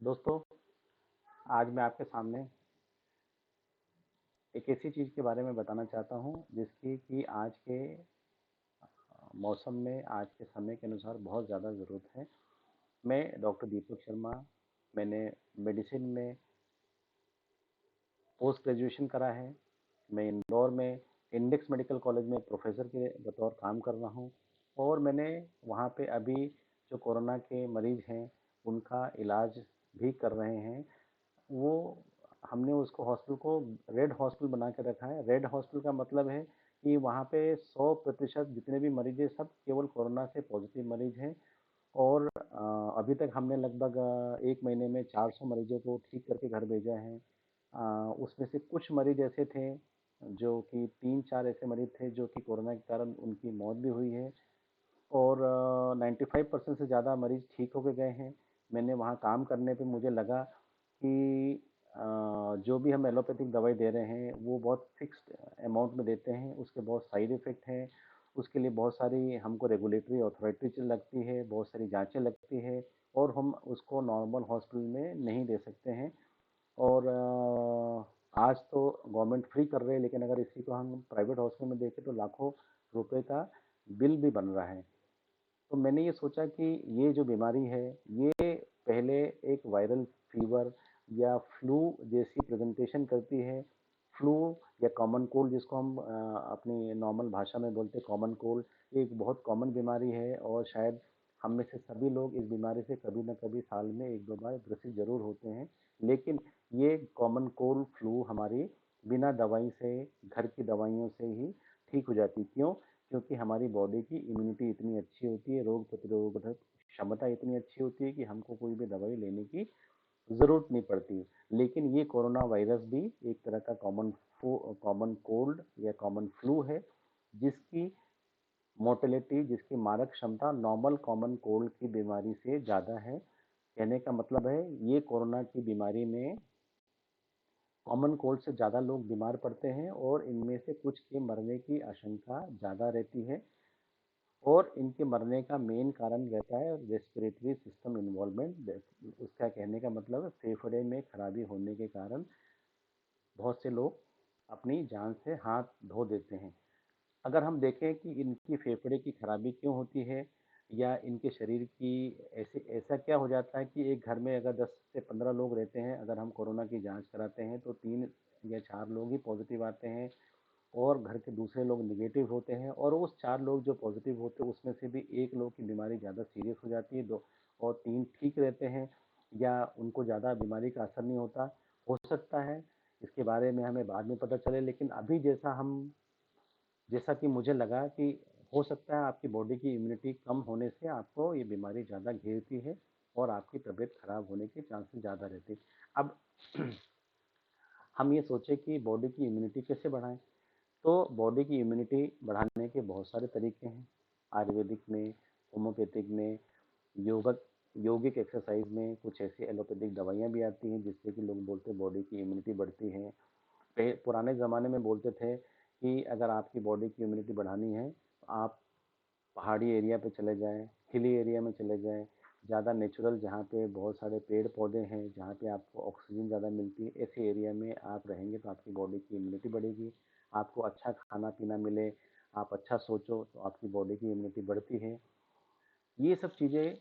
दोस्तों, आज मैं आपके सामने एक ऐसी चीज़ के बारे में बताना चाहता हूँ जिसकी कि आज के मौसम में, आज के समय के अनुसार बहुत ज़्यादा ज़रूरत है। मैं डॉक्टर दीपक शर्मा, मैंने मेडिसिन में पोस्ट ग्रेजुएशन करा है। मैं इंदौर में इंडेक्स मेडिकल कॉलेज में प्रोफेसर के बतौर काम कर रहा हूँ और मैंने वहाँ पे अभी जो कोरोना के मरीज़ हैं, उनका इलाज भी कर रहे हैं। वो हमने उसको हॉस्टल को रेड हॉस्टल बना के रखा है। रेड हॉस्टल का मतलब है कि वहाँ पे 100% जितने भी मरीज हैं सब केवल कोरोना से पॉजिटिव मरीज हैं और अभी तक हमने लगभग 1 महीने में 400 मरीजों को ठीक करके घर भेजा है। उसमें से कुछ मरीज ऐसे थे जो कि 3-4 ऐसे मरीज थे जो कि कोरोना के कारण उनकी मौत भी हुई है और 95% से ज़्यादा मरीज ठीक होके गए हैं। मैंने वहाँ काम करने पे मुझे लगा कि जो भी हम एलोपैथिक दवाई दे रहे हैं वो बहुत फिक्स्ड अमाउंट में देते हैं, उसके बहुत साइड इफ़ेक्ट हैं, उसके लिए बहुत सारी हमको रेगुलेटरी अथॉरिटी लगती है, बहुत सारी जाँचें लगती है और हम उसको नॉर्मल हॉस्पिटल में नहीं दे सकते हैं और आज तो गवर्नमेंट फ्री कर रही है लेकिन अगर इसी को हम प्राइवेट हॉस्पिटल में देखें तो लाखों रुपए का बिल भी बन रहा है। तो मैंने ये सोचा कि ये जो बीमारी है, ये पहले एक वायरल फीवर या फ्लू जैसी प्रेजेंटेशन करती है। फ्लू या कॉमन कोल्ड जिसको हम अपनी नॉर्मल भाषा में बोलते हैं कॉमन कोल्ड, ये एक बहुत कॉमन बीमारी है और शायद हम में से सभी लोग इस बीमारी से कभी ना कभी साल में 1-2 बार ग्रसित ज़रूर होते हैं। लेकिन ये कॉमन कोल्ड फ्लू हमारी बिना दवाई से, घर की दवाइयों से ही ठीक हो जाती है। क्यों? क्योंकि हमारी बॉडी की इम्यूनिटी इतनी अच्छी होती है, रोग प्रतिरोधक क्षमता इतनी अच्छी होती है कि हमको कोई भी दवाई लेने की ज़रूरत नहीं पड़ती। लेकिन ये कोरोना वायरस भी एक तरह का कॉमन कोल्ड या कॉमन फ्लू है, जिसकी मोर्टेलिटी, जिसकी मारक क्षमता नॉर्मल कॉमन कोल्ड की बीमारी से ज़्यादा है। कहने का मतलब है ये कोरोना की बीमारी में कॉमन कोल्ड से ज़्यादा लोग बीमार पड़ते हैं और इनमें से कुछ के मरने की आशंका ज़्यादा रहती है और इनके मरने का मेन कारण रहता है रेस्पिरेटरी सिस्टम इन्वॉल्वमेंट। उसका कहने का मतलब है फेफड़े में खराबी होने के कारण बहुत से लोग अपनी जान से हाथ धो देते हैं। अगर हम देखें कि इनकी फेफड़े की खराबी क्यों होती है या इनके शरीर की ऐसा क्या हो जाता है कि एक घर में अगर 10 से 15 लोग रहते हैं, अगर हम कोरोना की जांच कराते हैं तो 3 या 4 लोग ही पॉजिटिव आते हैं और घर के दूसरे लोग निगेटिव होते हैं और उस 4 लोग जो पॉजिटिव होते हैं उसमें से भी 1 लोग की बीमारी ज़्यादा सीरियस हो जाती है, 2 और 3 ठीक रहते हैं या उनको ज़्यादा बीमारी का असर नहीं होता। हो सकता है इसके बारे में हमें बाद में पता चले, लेकिन अभी जैसा कि मुझे लगा कि हो सकता है आपकी बॉडी की इम्यूनिटी कम होने से आपको ये बीमारी ज़्यादा घेरती है और आपकी तबीयत खराब होने के चांसेस ज़्यादा रहते हैं। अब हम ये सोचें कि बॉडी की इम्यूनिटी कैसे बढ़ाएँ? तो बॉडी की इम्यूनिटी बढ़ाने के बहुत सारे तरीके हैं। आयुर्वेदिक में, होम्योपैथिक में, योगक योगिक एक्सरसाइज में कुछ ऐसी एलोपैथिक दवाइयाँ भी आती हैं जिससे कि लोग बोलते हैं बॉडी की इम्यूनिटी बढ़ती है। पुराने ज़माने में बोलते थे कि अगर आपकी बॉडी की इम्यूनिटी बढ़ानी है तो आप पहाड़ी एरिया पे चले जाएँ, हिली एरिया में चले जाएँ, ज़्यादा नेचुरल जहाँ पे बहुत सारे पेड़-पौधे हैं, जहाँ पे आपको ऑक्सीजन ज़्यादा मिलती है, ऐसे एरिया में आप रहेंगे तो आपकी बॉडी की इम्यूनिटी बढ़ेगी। आपको अच्छा खाना-पीना मिले, आप अच्छा सोचो तो आपकी बॉडी की इम्यूनिटी बढ़ती है। ये सब चीज़ें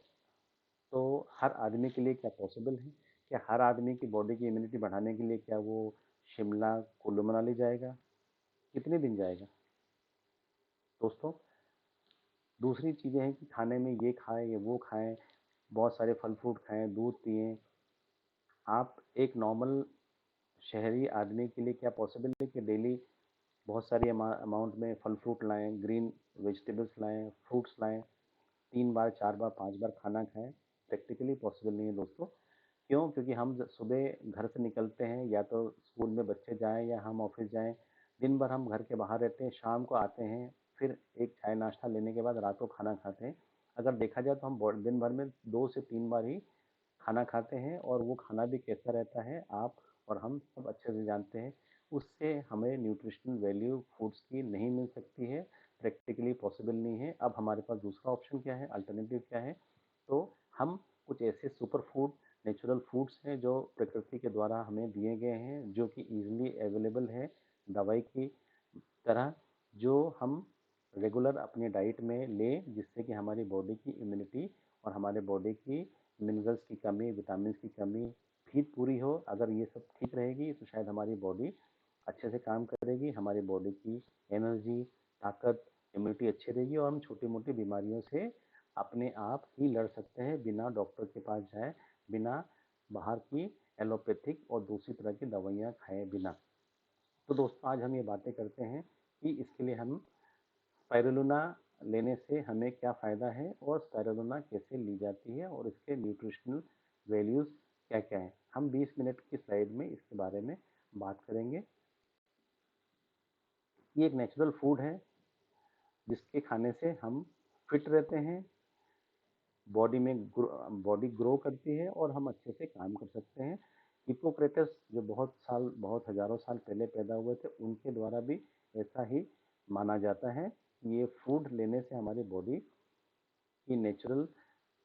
तो हर आदमी के लिए क्या पॉसिबल है? क्या हर आदमी की बॉडी की इम्यूनिटी बढ़ाने के लिए क्या वो शिमला, कुल्लू मनाली जाएगा? कितने दिन जाएगा? दोस्तों, दूसरी चीज़ें हैं कि खाने में ये खाएँ या वो खाएँ, बहुत सारे फल-फ्रूट खाएँ, दूध पिएँ। आप एक नॉर्मल शहरी आदमी के लिए क्या पॉसिबल है कि डेली बहुत सारी अमाउंट में फल-फ्रूट लाएँ, ग्रीन वेजिटेबल्स लाएँ, फ्रूट्स लाएँ, 3 बार, 4 बार, 5 बार खाना खाएँ? प्रैक्टिकली पॉसिबल नहीं है दोस्तों। क्यों? क्योंकि हम सुबह घर से निकलते हैं या तो स्कूल में बच्चे जाएँ या हम ऑफ़िस जाएँ, दिन भर हम घर के बाहर रहते हैं, शाम को आते हैं, फिर एक चाय नाश्ता लेने के बाद रात को खाना खाते हैं। अगर देखा जाए तो हम दिन भर में 2 से 3 बार ही खाना खाते हैं और वो खाना भी कैसा रहता है आप और हम सब अच्छे से जानते हैं। उससे हमें न्यूट्रिशनल वैल्यू फूड्स की नहीं मिल सकती है, प्रैक्टिकली पॉसिबल नहीं है। अब हमारे पास दूसरा ऑप्शन क्या है, अल्टरनेटिव क्या है? तो हम कुछ ऐसे सुपर फूड नेचुरल फूड्स हैं जो प्रकृति के द्वारा हमें दिए गए हैं, जो कि ईज़िली अवेलेबल है दवाई की तरह, जो हम रेगुलर अपनी डाइट में लें, जिससे कि हमारी बॉडी की इम्यूनिटी और हमारे बॉडी की मिनरल्स की कमी, विटामिन्स की कमी भी पूरी हो। अगर ये सब ठीक रहेगी तो शायद हमारी बॉडी अच्छे से काम करेगी, हमारी बॉडी की एनर्जी, ताकत, इम्यूनिटी अच्छी रहेगी और हम छोटी-मोटी बीमारियों से अपने आप ही लड़ सकते हैं, बिना डॉक्टर के पास जाए, बिना बाहर की एलोपैथिक और दूसरी तरह की दवाइयाँ खाए बिना। तो दोस्तों आज हम ये बातें करते हैं कि इसके लिए हम स्पाइरुलिना लेने से हमें क्या फ़ायदा है और स्पाइरुलिना कैसे ली जाती है और इसके न्यूट्रिशनल वैल्यूज़ क्या-क्या हैं। हम 20 मिनट की स्लाइड में इसके बारे में बात करेंगे। ये एक नेचुरल फूड है जिसके खाने से हम फिट रहते हैं, बॉडी ग्रो करती है और हम अच्छे से काम कर सकते हैं। हिप्पोक्रेटस जो बहुत हज़ारों साल पहले पैदा हुए थे, उनके द्वारा भी ऐसा ही माना जाता है कि ये फूड लेने से हमारी बॉडी की नेचुरल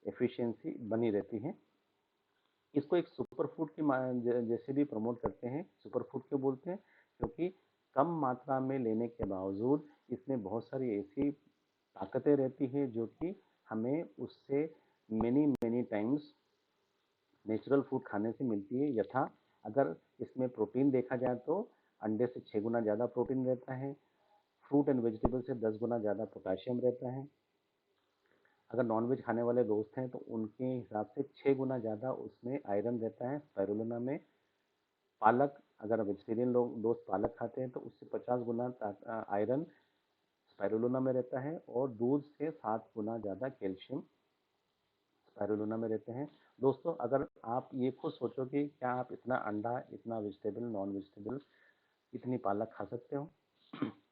एफिशिएंसी बनी रहती है। इसको एक सुपर फूड की जैसे भी प्रमोट करते हैं। सुपर फूड क्यों बोलते हैं? क्योंकि कम मात्रा में लेने के बावजूद इसमें बहुत सारी ऐसी ताकतें रहती हैं जो कि हमें उससे many many times natural food खाने से मिलती है। यथा अगर इसमें प्रोटीन देखा जाए तो अंडे से 6 गुना ज़्यादा प्रोटीन रहता है, फ्रूट एंड वेजिटेबल से 10 गुना ज़्यादा पोटेशियम रहता है। अगर नॉनवेज खाने वाले दोस्त हैं तो उनके हिसाब से 6 गुना ज़्यादा उसमें आयरन रहता है स्पाइरुलिना में। पालक, अगर वेजिटेरियन लोग दोस्त पालक खाते हैं तो उससे 50 गुना आयरन स्पाइरुलिना में रहता है और दूध से 7 गुना ज़्यादा कैल्शियम स्पाइरुलिना में रहते हैं। दोस्तों अगर आप ये खुद सोचो कि क्या आप इतना अंडा, इतना वेजिटेबल, नॉन वेजिटेबल, इतनी पालक खा सकते हो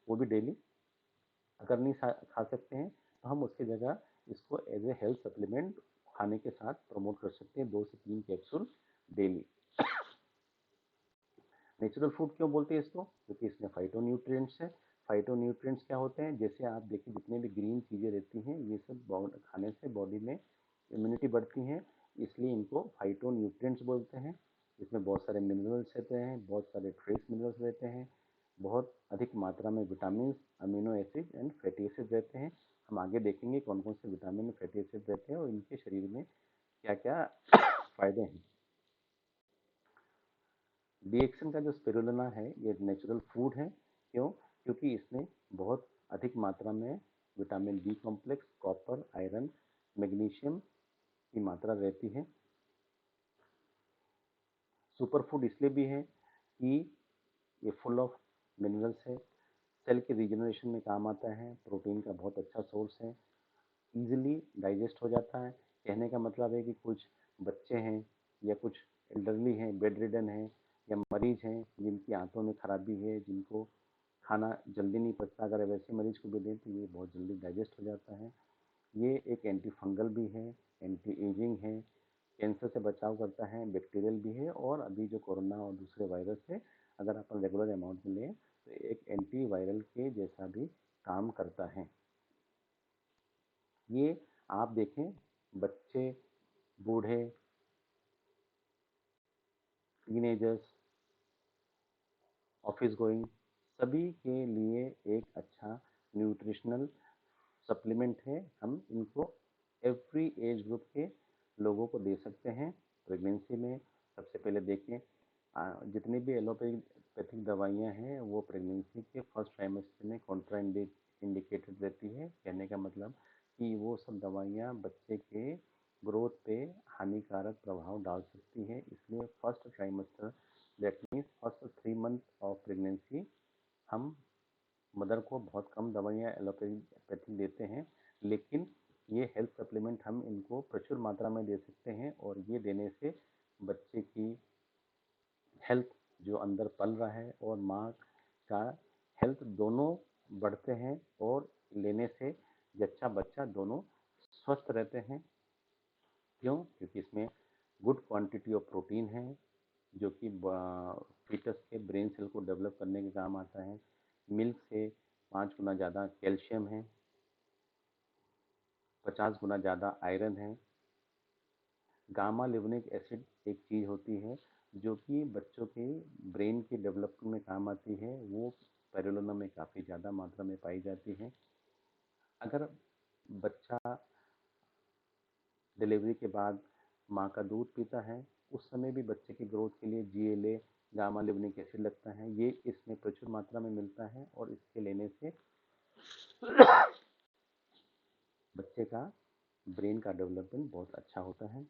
वो भी डेली? अगर नहीं खा सकते हैं तो हम उसकी जगह इसको एज ए हेल्थ सप्लीमेंट खाने के साथ प्रमोट कर सकते हैं, 2 से 3 कैप्सूल डेली। नेचुरल फूड क्यों बोलते हैं इसको? क्योंकि इसमें फाइटोन्यूट्रिएंट्स है। फाइटोन्यूट्रिएंट्स क्या होते हैं? जैसे आप देखिए जितने भी ग्रीन चीज़ें रहती हैं, ये सब खाने से बॉडी में इम्यूनिटी बढ़ती है, इसलिए इनको फाइटोन्यूट्रिएंट्स बोलते हैं। इसमें बहुत सारे मिनरल्स रहते हैं, बहुत सारे ट्रेस मिनरल्स रहते हैं, बहुत अधिक मात्रा में vitamin, amino acid and fatty acid रहते हैं। हम आगे देखेंगे कौन कौन से विटामिन और फैटी एसिड रहते हैं और इनके शरीर में क्या क्या फायदे हैं। डीएक्सन का जो स्पिरुलिना है ये नेचुरल फूड है। क्यों? क्योंकि इसमें बहुत अधिक मात्रा में vitamin B complex, copper, iron, magnesium की मात्रा रहती है। सुपर फूड इसलिए भी है कि ये फुल ऑफ मिनरल्स है, सेल के रीजनरेशन में काम आता है, प्रोटीन का बहुत अच्छा सोर्स है, ईजिली डाइजेस्ट हो जाता है। कहने का मतलब है कि कुछ बच्चे हैं या कुछ एल्डरली हैं, बेड रिडन हैं या मरीज हैं जिनकी आंतों में खराबी है, जिनको खाना जल्दी नहीं पचता, अगर वैसे मरीज को भी दें तो ये बहुत जल्दी डाइजेस्ट हो जाता है। ये एक एंटी फंगल भी है, एंटी एजिंग है, कैंसर से बचाव करता है, बैक्टीरियल भी है और अभी जो कोरोना और दूसरे वायरस है, अगर अपन रेगुलर अमाउंट में लें तो एक एंटी वायरल के जैसा भी काम करता है। ये आप देखें, बच्चे, बूढ़े, टीनेजर्स, ऑफिस गोइंग, सभी के लिए एक अच्छा न्यूट्रिशनल सप्लीमेंट है। हम इनको एवरी एज ग्रुप के लोगों को दे सकते हैं। प्रेगनेंसी में सबसे पहले देखें, जितनी भी एलोपैथिक दवाइयाँ हैं वो प्रेगनेंसी के फर्स्ट ट्राइमेस्टर में कॉन्ट्रा इंडिकेटेड रहती है। कहने का मतलब कि वो सब दवाइयाँ बच्चे के ग्रोथ पे हानिकारक प्रभाव डाल सकती है, इसलिए first trimester, that means first 3 month of pregnancy, हम मदर को बहुत कम दवाइयाँ एलोपैथिक देते हैं। लेकिन ये हेल्थ सप्लीमेंट हम इनको प्रचुर मात्रा में दे सकते हैं और ये देने से बच्चे की हेल्थ जो अंदर पल रहा है और माँ का हेल्थ दोनों बढ़ते हैं और लेने से जच्चा बच्चा दोनों स्वस्थ रहते हैं। क्यों? क्योंकि इसमें गुड क्वांटिटी ऑफ प्रोटीन है जो कि फीटस के ब्रेन सेल को डेवलप करने के काम आता है। मिल्क से 5 गुना ज़्यादा कैल्शियम है, 50 गुना ज़्यादा आयरन है, गामा लिवनिक एसिड एक चीज़ होती है जो कि बच्चों के ब्रेन के डेवलपमेंट में काम आती है, वो स्पाइरुलिना में काफ़ी ज़्यादा मात्रा में पाई जाती है। अगर बच्चा डिलीवरी के बाद माँ का दूध पीता है, उस समय भी बच्चे की ग्रोथ के लिए जीएलए, गामा लिवनिक एसिड लगता है। ये इसमें प्रचुर मात्रा में मिलता है और इसके लेने से बच्चे का ब्रेन का डेवलपमेंट बहुत अच्छा होता है।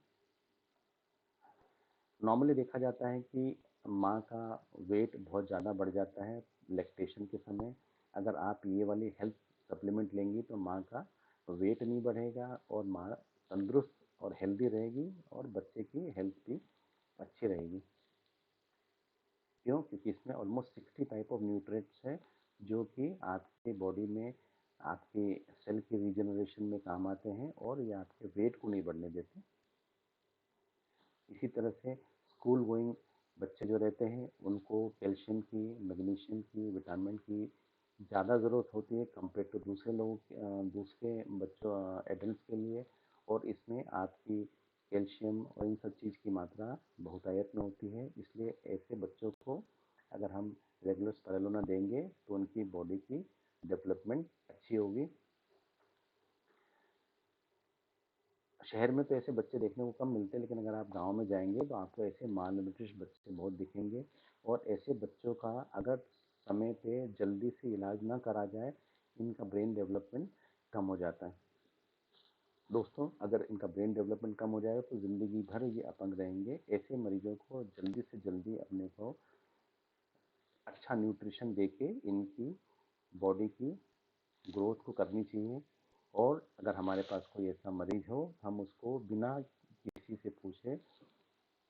नॉर्मली देखा जाता है कि माँ का वेट बहुत ज़्यादा बढ़ जाता है लैक्टेशन के समय। अगर आप ये वाली हेल्थ सप्लीमेंट लेंगी तो माँ का वेट नहीं बढ़ेगा और माँ तंदुरुस्त और हेल्दी रहेगी और बच्चे की हेल्थ भी अच्छी रहेगी। क्यों? क्योंकि इसमें ऑलमोस्ट 60 टाइप ऑफ न्यूट्रिएंट्स है जो कि आपके बॉडी में आपके सेल के रीजनरेशन में काम आते हैं और ये आपके वेट को नहीं बढ़ने देते। इसी तरह से स्कूल गोइंग बच्चे जो रहते हैं उनको कैल्शियम की, मैग्नीशियम की, विटामिन की ज़्यादा ज़रूरत होती है कंपेयर टू दूसरे लोगों दूसरे बच्चों एडल्ट के लिए। और इसमें आपकी कैल्शियम और इन सब चीज़ की मात्रा बहुतायत में होती है, इसलिए ऐसे बच्चों को अगर हम रेगुलर स्पाइरुलिना देंगे तो उनकी बॉडी की डेवलपमेंट अच्छी होगी। शहर में तो ऐसे बच्चे देखने को कम मिलते हैं, लेकिन अगर आप गांव में जाएंगे तो आपको ऐसे माल न्यूट्रिश बच्चे बहुत दिखेंगे। और ऐसे बच्चों का अगर समय पे जल्दी से इलाज ना करा जाए, इनका ब्रेन डेवलपमेंट कम हो जाता है। दोस्तों, अगर इनका ब्रेन डेवलपमेंट कम हो जाएगा तो ज़िंदगी भर ये अपंग रहेंगे। ऐसे मरीजों को जल्दी से जल्दी अपने को अच्छा न्यूट्रिशन देके इनकी बॉडी की ग्रोथ को करनी चाहिए। और अगर हमारे पास कोई ऐसा मरीज हो, हम उसको बिना किसी से पूछे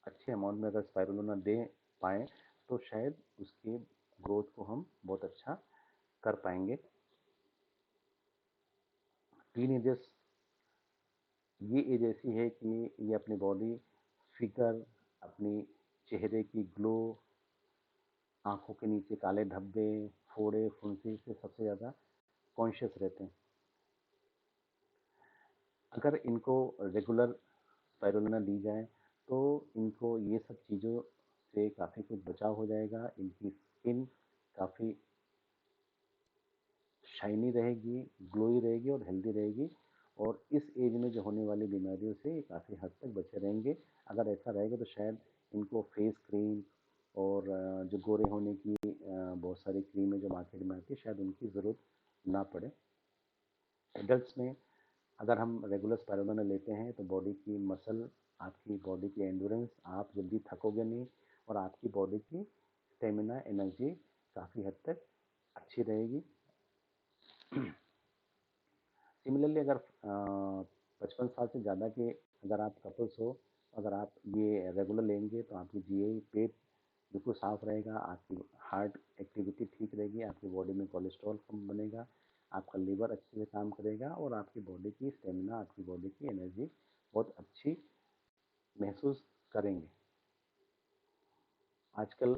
अच्छे अमाउंट में अगर स्पाइरुलिना दे पाएँ तो शायद उसकी ग्रोथ को हम बहुत अच्छा कर पाएंगे। टीनेजर्स ये एज ऐसी है कि ये अपनी बॉडी फिगर, अपनी चेहरे की ग्लो, आंखों के नीचे काले धब्बे, फोड़े, फुंसी से सबसे ज़्यादा कॉन्शियस रहते हैं। अगर इनको रेगुलर स्पाइरुलिना दी जाए तो इनको ये सब चीज़ों से काफ़ी कुछ बचाव हो जाएगा। इनकी स्किन काफ़ी शाइनी रहेगी, ग्लोई रहेगी और हेल्दी रहेगी और इस एज में जो होने वाली बीमारियों से काफ़ी हद तक बचे रहेंगे। अगर ऐसा रहेगा तो शायद इनको फेस क्रीम और जो गोरे होने की बहुत सारी क्रीमें जो मार्केट में आती है, शायद उनकी ज़रूरत ना पड़े। एडल्ट्स में अगर हम रेगुलर स्पाइरुलिना लेते हैं तो बॉडी की मसल, आपकी बॉडी की एंड्योरेंस, आप जल्दी थकोगे नहीं और आपकी बॉडी की स्टेमिना, एनर्जी काफ़ी हद तक अच्छी रहेगी। सिमिलरली अगर 55 साल से ज़्यादा के अगर आप कपल्स हो, अगर आप ये रेगुलर लेंगे तो आपकी जीआई, पेट बिल्कुल साफ रहेगा, आपकी हार्ट एक्टिविटी ठीक रहेगी, आपकी बॉडी में कोलेस्ट्रॉल कम बनेगा, आपका लीवर अच्छे से काम करेगा और आपकी बॉडी की स्टेमिना, आपकी बॉडी की एनर्जी बहुत अच्छी महसूस करेंगे। आजकल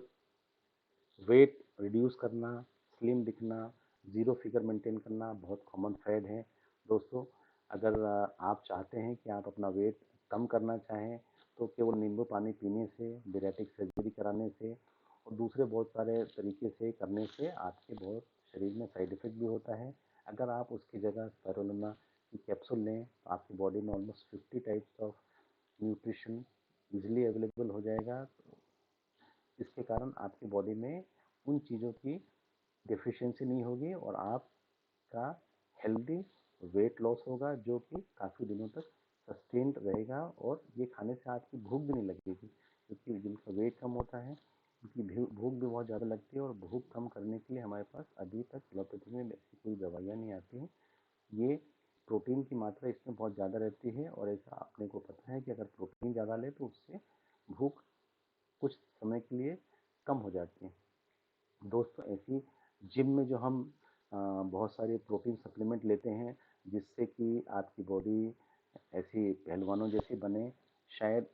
वेट रिड्यूस करना, स्लिम दिखना, ज़ीरो फिगर मेंटेन करना बहुत कॉमन फैड है। दोस्तों, अगर आप चाहते हैं कि आप अपना वेट कम करना चाहें तो केवल नींबू पानी पीने से, बैरिएट्रिक सर्जरी कराने से और दूसरे बहुत सारे तरीके से करने से आपके बहुत शरीर में साइड इफ़ेक्ट भी होता है। अगर आप उसकी जगह स्पाइरुलिना की कैप्सूल लें तो आपकी बॉडी में almost 50 types of nutrition easily available हो जाएगा। इसके कारण आपकी बॉडी में उन चीज़ों की डेफिशिएंसी नहीं होगी और आपका हेल्दी वेट लॉस होगा जो कि काफ़ी दिनों तक सस्टेन्ड रहेगा और ये खाने से आपकी भूख भी नहीं लगेगी, क्योंकि जिनका वेट कम होता है उनकी भूख भी बहुत ज़्यादा लगती है और भूख कम करने के लिए हमारे पास अभी तक एलोपैथी में ऐसी कोई दवाइयाँ नहीं आती हैं। ये प्रोटीन की मात्रा इसमें बहुत ज़्यादा रहती है और ऐसा अपने को पता है कि अगर प्रोटीन ज़्यादा ले तो उससे भूख कुछ समय के लिए कम हो जाती है। दोस्तों, ऐसी जिम में जो हम बहुत सारे प्रोटीन सप्लीमेंट लेते हैं जिससे कि आपकी बॉडी ऐसी पहलवानों जैसी बने, शायद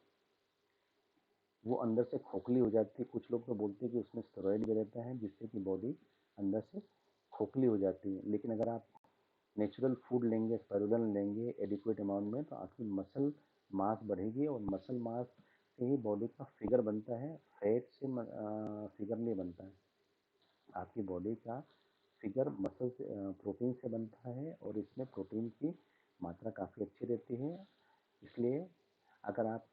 वो अंदर से खोखली हो जाती है। कुछ लोग तो बोलते हैं कि उसमें स्टेरॉइड भी रहता है जिससे कि बॉडी अंदर से खोखली हो जाती है। लेकिन अगर आप नेचुरल फूड लेंगे, स्पाइरुलिना लेंगे एडिक्वेट अमाउंट में, तो आपकी मसल मास बढ़ेगी और मसल मास से ही बॉडी का फिगर बनता है, फैट से फिगर नहीं बनता है। आपकी बॉडी का फिगर मसल से प्रोटीन से बनता है और इसमें प्रोटीन की मात्रा काफ़ी अच्छी रहती है। इसलिए अगर आप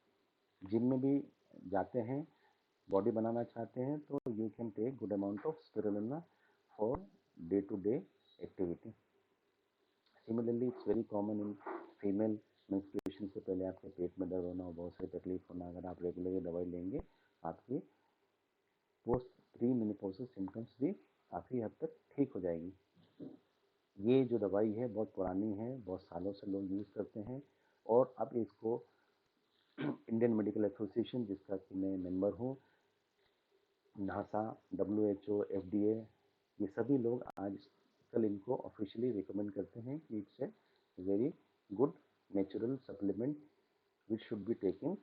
जिम में भी जाते हैं, बॉडी बनाना चाहते हैं, तो you can take good amount of spirulina for day to day activity. Similarly it's very common in female, menstruation से पहले आपके पेट में दर्द होना और बहुत सारी तकलीफ होना, अगर आप रेगुलरली दवाई लेंगे आपकी पोस्ट प्री मेनोपॉजल सिम्टम्स भी काफ़ी हद तक ठीक हो जाएगी। ये जो दवाई है बहुत पुरानी है, बहुत सालों से लोग यूज़ करते हैं और अब इसको इंडियन मेडिकल एसोसिएशन, जिसका कि मैं मेंबर हूँ, नासा, WHO, FDA, ये सभी लोग आजकल इनको ऑफिशियली रिकमेंड करते हैं कि it's a very good natural supplement which should be taken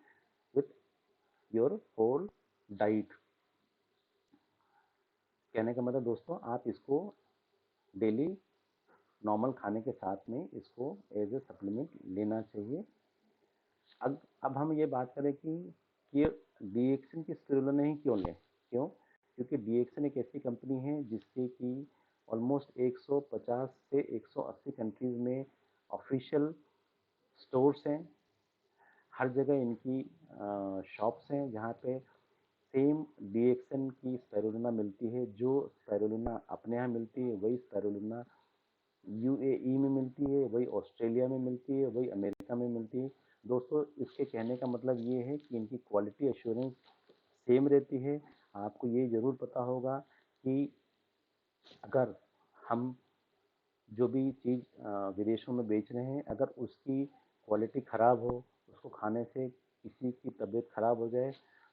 with your whole diet. कहने का मतलब दोस्तों, आप इसको डेली नॉर्मल खाने के साथ में इसको एज ए सप्लीमेंट लेना चाहिए। अब हम ये बात करें कि डीएक्सिन की स्पिरुलिना ही क्यों लें? क्यों? क्योंकि डीएक्सिन एक ऐसी कंपनी है जिसके कि ऑलमोस्ट 150 से 180 कंट्रीज में ऑफिशियल स्टोर्स हैं। हर जगह इनकी शॉप्स हैं जहाँ पे सेम डीएक्सिन की स्पिरुलिना मिलती है। जो स्पिरुलिना अपने यहाँ मिलती है वही स्पिरुलिना यूएई में मिलती है, वही ऑस्ट्रेलिया में मिलती है, वही अमेरिका में मिलती है। दोस्तों, इसके कहने का मतलब ये है कि इनकी क्वालिटी एश्योरेंस सेम रहती है। आपको ये ज़रूर पता होगा कि अगर हम जो भी चीज़ विदेशों में बेच रहे हैं, अगर उसकी क्वालिटी ख़राब हो, उसको खाने से किसी की तबीयत ख़राब हो जाए,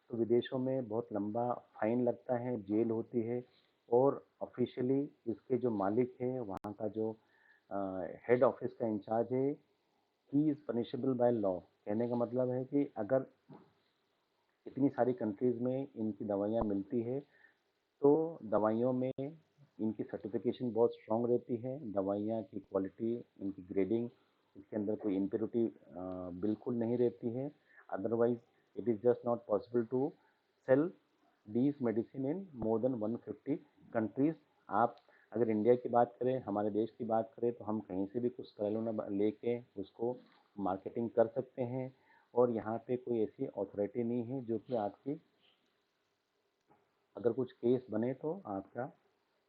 तो विदेशों में बहुत लंबा फाइन लगता है, जेल होती है और ऑफिशियली इसके जो मालिक हैं, वहाँ का जो हेड ऑफिस का इंचार्ज है, he is punishable by law. कहने का मतलब है कि अगर इतनी सारी कंट्रीज़ में इनकी दवाइयाँ मिलती है, तो दवाइयों में इनकी सर्टिफिकेशन बहुत स्ट्रॉन्ग रहती है। दवाइयाँ की क्वालिटी, इनकी ग्रेडिंग, इसके अंदर कोई इम्प्योरिटी बिल्कुल नहीं रहती है। Otherwise it is just not possible to sell these medicine in more than 150 countries. आप अगर इंडिया की बात करें, हमारे देश की बात करें, तो हम कहीं से भी कुछ स्पिरुलिना लेके उसको मार्केटिंग कर सकते हैं और यहाँ पे कोई ऐसी अथॉरिटी नहीं है जो कि आपकी अगर कुछ केस बने तो आपका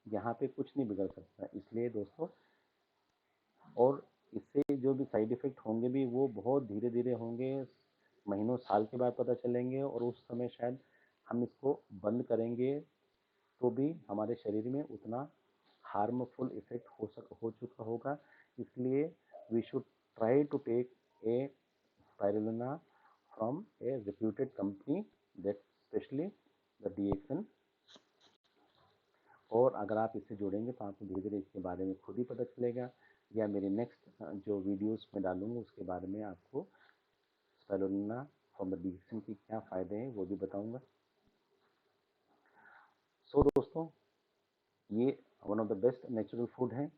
यहाँ पे कुछ नहीं बिगड़ सकता। इसलिए दोस्तों, और इससे जो भी साइड इफ़ेक्ट होंगे भी वो बहुत धीरे धीरे होंगे, महीनों साल के बाद पता चलेंगे और उस समय शायद हम इसको बंद करेंगे तो भी हमारे शरीर में उतना हार्मफुल इफ़ेक्ट हो चुका होगा। इसलिए we should try to take a spirulina from a reputed company, that specially the DXN. और अगर आप इससे जुड़ेंगे तो आपको धीरे धीरे इसके बारे में खुद ही पता चलेगा, या मेरे नेक्स्ट जो वीडियोस में डालूंगा उसके बारे में आपको स्पाइरुलिना फ्रॉम द डीएक्सन की क्या फ़ायदे हैं वो भी बताऊंगा। सो दोस्तों, ये one of the best natural food है।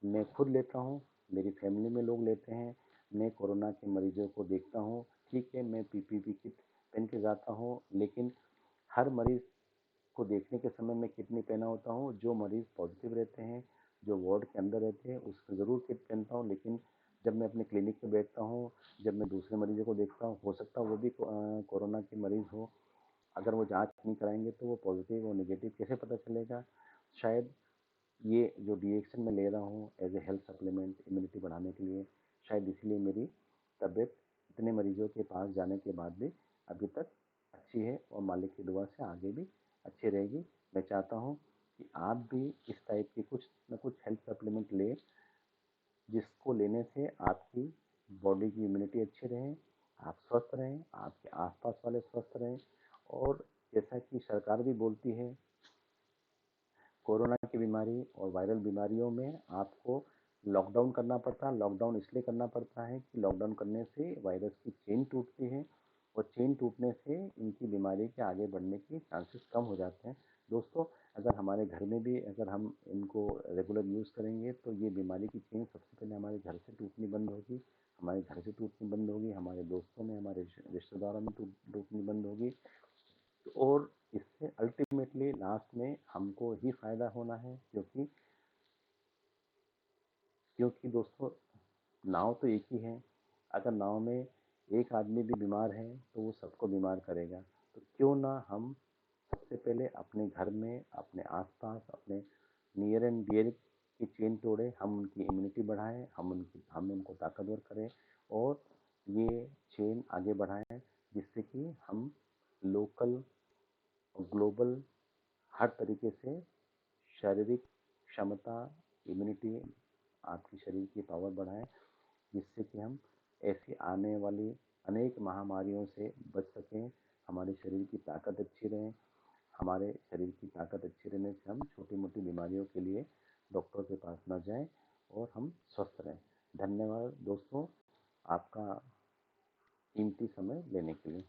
मैं खुद लेता हूँ, मेरी फैमिली में लोग लेते हैं। मैं कोरोना के मरीजों को देखता हूँ, ठीक है, मैं पीपीपी किट पहन के जाता हूँ, लेकिन हर मरीज को देखने के समय मैं किट नहीं पहना होता हूँ। जो मरीज पॉजिटिव रहते हैं, जो वार्ड के अंदर रहते हैं, उसको ज़रूर किट पहनता हूँ। लेकिन जब मैं अपने क्लिनिक पे बैठता हूँ, जब मैं दूसरे मरीजों को देखता हूँ, हो सकता है वो भी कोरोना के मरीज हो, अगर वो जांच नहीं कराएंगे तो वो पॉजिटिव और नेगेटिव कैसे पता चलेगा? शायद ये जो डीएक्सन मैं ले रहा हूँ as a health supplement immunity बढ़ाने के लिए, शायद इसीलिए मेरी तबीयत इतने मरीजों के पास जाने के बाद भी अभी तक अच्छी है और मालिक की दुआ से आगे भी अच्छी रहेगी। मैं चाहता हूँ कि आप भी इस टाइप के कुछ न कुछ हेल्थ सप्लीमेंट लें, जिसको लेने से आपकी बॉडी की इम्यूनिटी अच्छी रहे, आप स्वस्थ रहें, आपके आसपास वाले स्वस्थ रहें। और जैसा कि सरकार भी बोलती है, कोरोना की बीमारी और वायरल बीमारियों में आपको लॉकडाउन करना पड़ता है। लॉकडाउन इसलिए करना पड़ता है कि लॉकडाउन करने से वायरस की चेन टूटती है और चेन टूटने से इनकी बीमारी के आगे बढ़ने की चांसेस कम हो जाते हैं। दोस्तों, अगर हमारे घर में भी अगर हम इनको रेगुलर यूज़ करेंगे तो ये बीमारी की चेन सबसे पहले हमारे घर से टूटनी बंद होगी, हमारे घर से टूटनी बंद होगी, हमारे रिश्तेदारों में टूटनी बंद होगी। तो और इससे अल्टीमेटली लास्ट में हमको ही फ़ायदा होना है, क्योंकि क्योंकि दोस्तों नाव तो एक ही है। अगर नाव में एक आदमी भी बीमार है तो वो सबको बीमार करेगा। तो क्यों ना हम सबसे पहले अपने घर में, अपने आसपास, अपने नियर एंड डियर की चेन तोड़ें, हम उनकी इम्यूनिटी बढ़ाएं, हम उनको ताकतवर करें और ये चेन आगे बढ़ाएं, जिससे कि हम लोकल और ग्लोबल हर तरीके से शारीरिक क्षमता, इम्यूनिटी, आपकी शरीर की पावर बढ़ाएं, जिससे कि हम ऐसी आने वाली अनेक महामारियों से बच सकें। हमारे शरीर की ताकत अच्छी रहे। हमारे शरीर की ताकत अच्छी रहने से हम छोटी-मोटी बीमारियों के लिए डॉक्टर के पास ना जाएँ और हम स्वस्थ रहें। धन्यवाद दोस्तों, आपका कीमती समय लेने के लिए।